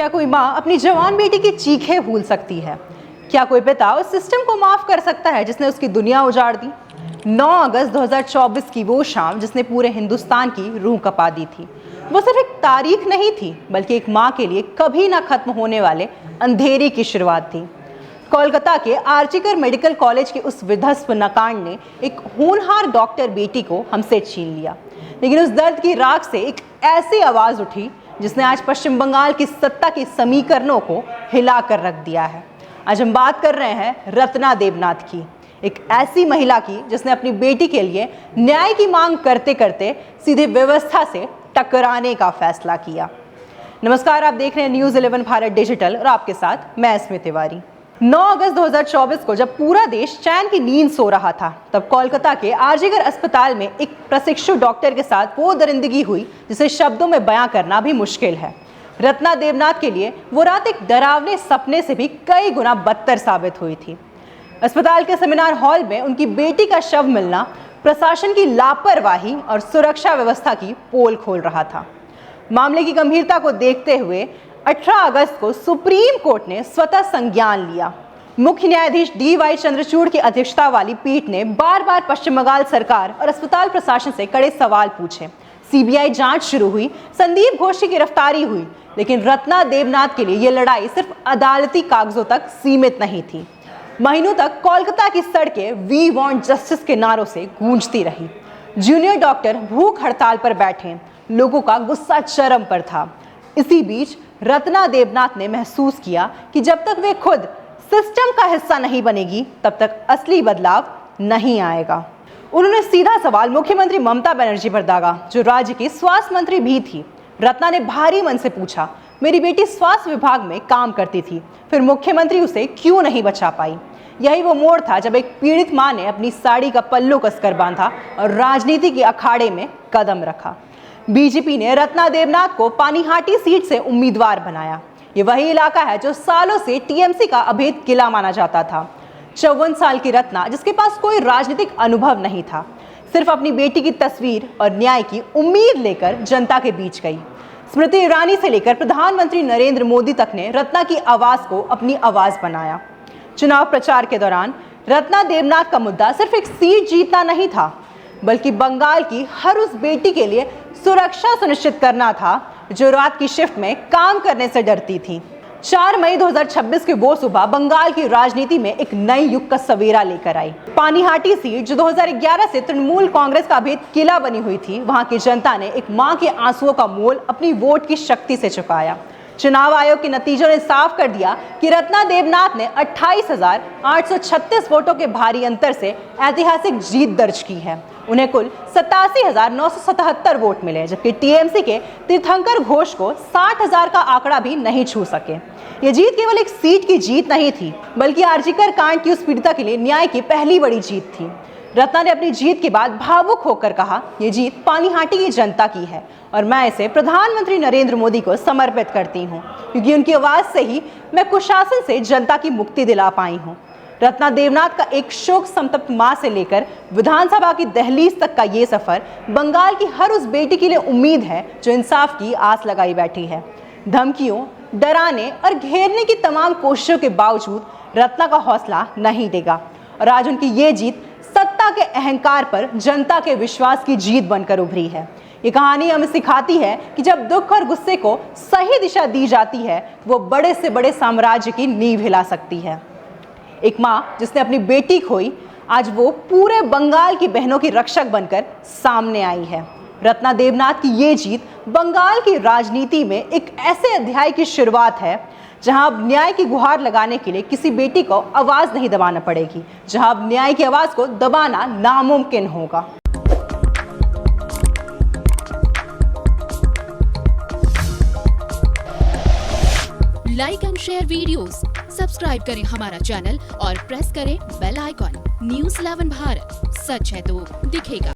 क्या कोई माँ अपनी जवान बेटी की चीखें भूल सकती है? क्या कोई पिता उस सिस्टम को माफ कर सकता है जिसने उसकी दुनिया उजाड़ दी? 9 अगस्त 2024 की वो शाम जिसने पूरे हिंदुस्तान की रूह कपा दी थी, वो सिर्फ एक तारीख नहीं थी बल्कि एक माँ के लिए कभी ना खत्म होने वाले अंधेरे की शुरुआत थी। कोलकाता के आर्जिकर मेडिकल कॉलेज के उस विध्वंस नकांड ने एक होनहार डॉक्टर बेटी को हमसे छीन लिया, लेकिन उस दर्द की राख से एक ऐसी आवाज उठी जिसने आज पश्चिम बंगाल की सत्ता के समीकरणों को हिला कर रख दिया है। आज हम बात कर रहे हैं रत्ना देवनाथ की, एक ऐसी महिला की जिसने अपनी बेटी के लिए न्याय की मांग करते करते सीधे व्यवस्था से टकराने का फैसला किया। नमस्कार, आप देख रहे हैं न्यूज़ 11 भारत डिजिटल और आपके साथ मैं स्मित तिवारी। 9 अगस्त 2024 को जब पूरा देश चैन की नींद सो रहा था, तब कोलकाता के आरजीकर अस्पताल में एक प्रशिक्षु डॉक्टर के साथ वो दरिंदगी हुई जिसे शब्दों में बयां करना भी मुश्किल है। रत्ना देवनाथ के लिए वो रात एक डरावने सपने से भी कई गुना बदतर साबित हुई थी। अस्पताल के सेमिनार हॉल में उनकी बेटी का शव मिलना प्रशासन की लापरवाही और सुरक्षा व्यवस्था की पोल खोल रहा था। मामले की गंभीरता को देखते हुए 18 अगस्त को सुप्रीम कोर्ट ने स्वतः संज्ञान लिया। मुख्य न्यायाधीश DY चंद्रचूड़ की अध्यक्षता वाली पीठ ने बार बार पश्चिम बंगाल सरकार और अस्पताल प्रशासन से कड़े सवाल पूछे। CBI जांच शुरू हुई, संदीप घोष की गिरफ्तारी हुई, लेकिन रत्ना देवनाथ के लिए यह लड़ाई सिर्फ अदालती कागजों तक सीमित नहीं थी। महीनों तक कोलकाता की सड़कें वी वांट जस्टिस के नारों से गूंजती रही। जूनियर डॉक्टर भूख हड़ताल पर बैठे, लोगों का गुस्सा चरम पर था। इसी बीच रत्ना देवनाथ ने महसूस किया कि जब तक वे खुद सिस्टम का हिस्सा नहीं बनेगी, तब तक असली बदलाव नहीं आएगा। उन्होंने सीधा सवाल मुख्यमंत्री ममता बनर्जी पर दागा, जो राज्य की स्वास्थ्य मंत्री भी थी। रत्ना ने भारी मन से पूछा, मेरी बेटी स्वास्थ्य विभाग में काम करती थी, फिर मुख्यमंत्री उसे क्यों नहीं बचा पाई? यही वो मोड़ था जब एक पीड़ित मां ने अपनी साड़ी का पल्लू कसकर बांधा और राजनीति के अखाड़े में कदम रखा। बीजेपी ने रत्ना देवनाथ को पानीहाटी सीट से उम्मीदवार बनाया। ये वही इलाका है जो सालों से TMC का अभेद किला माना जाता था। 54 साल की रत्ना, जिसके पास कोई राजनीतिक अनुभव नहीं था, सिर्फ अपनी बेटी की तस्वीर और न्याय की उम्मीद लेकर जनता के बीच गई। स्मृति ईरानी से लेकर प्रधानमंत्री नरेंद्र मोदी तक ने रत्ना की आवाज को अपनी आवाज बनाया। चुनाव प्रचार के दौरान रत्ना देवनाथ का मुद्दा सिर्फ एक सीट जीतना नहीं था, बल्कि बंगाल की हर उस बेटी के लिए सुरक्षा सुनिश्चित करना था जो रात की शिफ्ट में काम करने से डरती थी। 4 मई 2026 की वो सुबह बंगाल की राजनीति में एक नए युग का सवेरा लेकर आई। पानीहाटी सीट, जो 2011 से तृणमूल कांग्रेस का अभेद किला बनी हुई थी, वहां की जनता ने एक मां के आंसुओं का मोल अपनी वोट की शक्ति से चुकाया। चुनाव आयोग के नतीजों ने साफ कर दिया कि रत्ना देवनाथ ने 28,836 वोटों के भारी अंतर से ऐतिहासिक जीत दर्ज की है। उन्हें कुल 87,977 वोट मिले, जबकि TMC के तीर्थंकर घोष को 60,000 का आंकड़ा भी नहीं छू सके। ये जीत केवल एक सीट की जीत नहीं थी, बल्कि आर्जिकर कांड की उस पीड़िता के लिए न्याय की पहली बड़ी जीत थी। रत्ना ने अपनी जीत के बाद भावुक होकर कहा, ये जीत पानीहाटी की जनता की है और मैं इसे प्रधानमंत्री नरेंद्र मोदी को समर्पित करती हूँ, क्योंकि उनकी आवाज से ही मैं कुशासन से जनता की मुक्ति दिला पाई हूँ। रत्ना देवनाथ का एक शोक संतप्त मां से लेकर विधानसभा की दहलीज तक का ये सफर बंगाल की हर उस बेटी के लिए उम्मीद है जो इंसाफ की आस लगाई बैठी है। धमकियों, डराने और घेरने की तमाम कोशिशों के बावजूद रत्ना का हौसला नहीं डिगा और आज उनकी ये जीत सत्ता के अहंकार पर जनता के विश्वास की जीत बनकर उभरी है। ये कहानी हमें सिखाती है कि जब दुख और गुस्से को सही दिशा दी जाती है, वो बड़े से बड़े साम्राज्य की नींव हिला सकती है। एक माँ जिसने अपनी बेटी खोई, आज वो पूरे बंगाल की बहनों की रक्षक बनकर सामने आई है। रत्ना देवनाथ की ये जीत बंगाल की राजनीति में एक ऐसे अध्याय की शुरुआत है जहां अब न्याय की गुहार लगाने के लिए किसी बेटी को आवाज नहीं दबाना पड़ेगी, जहां अब न्याय की आवाज को दबाना नामुमकिन होगा। Like and share videos, subscribe करें हमारा चैनल और प्रेस करें बेल आइकॉन। न्यूज़ 11 भारत, सच है तो दिखेगा।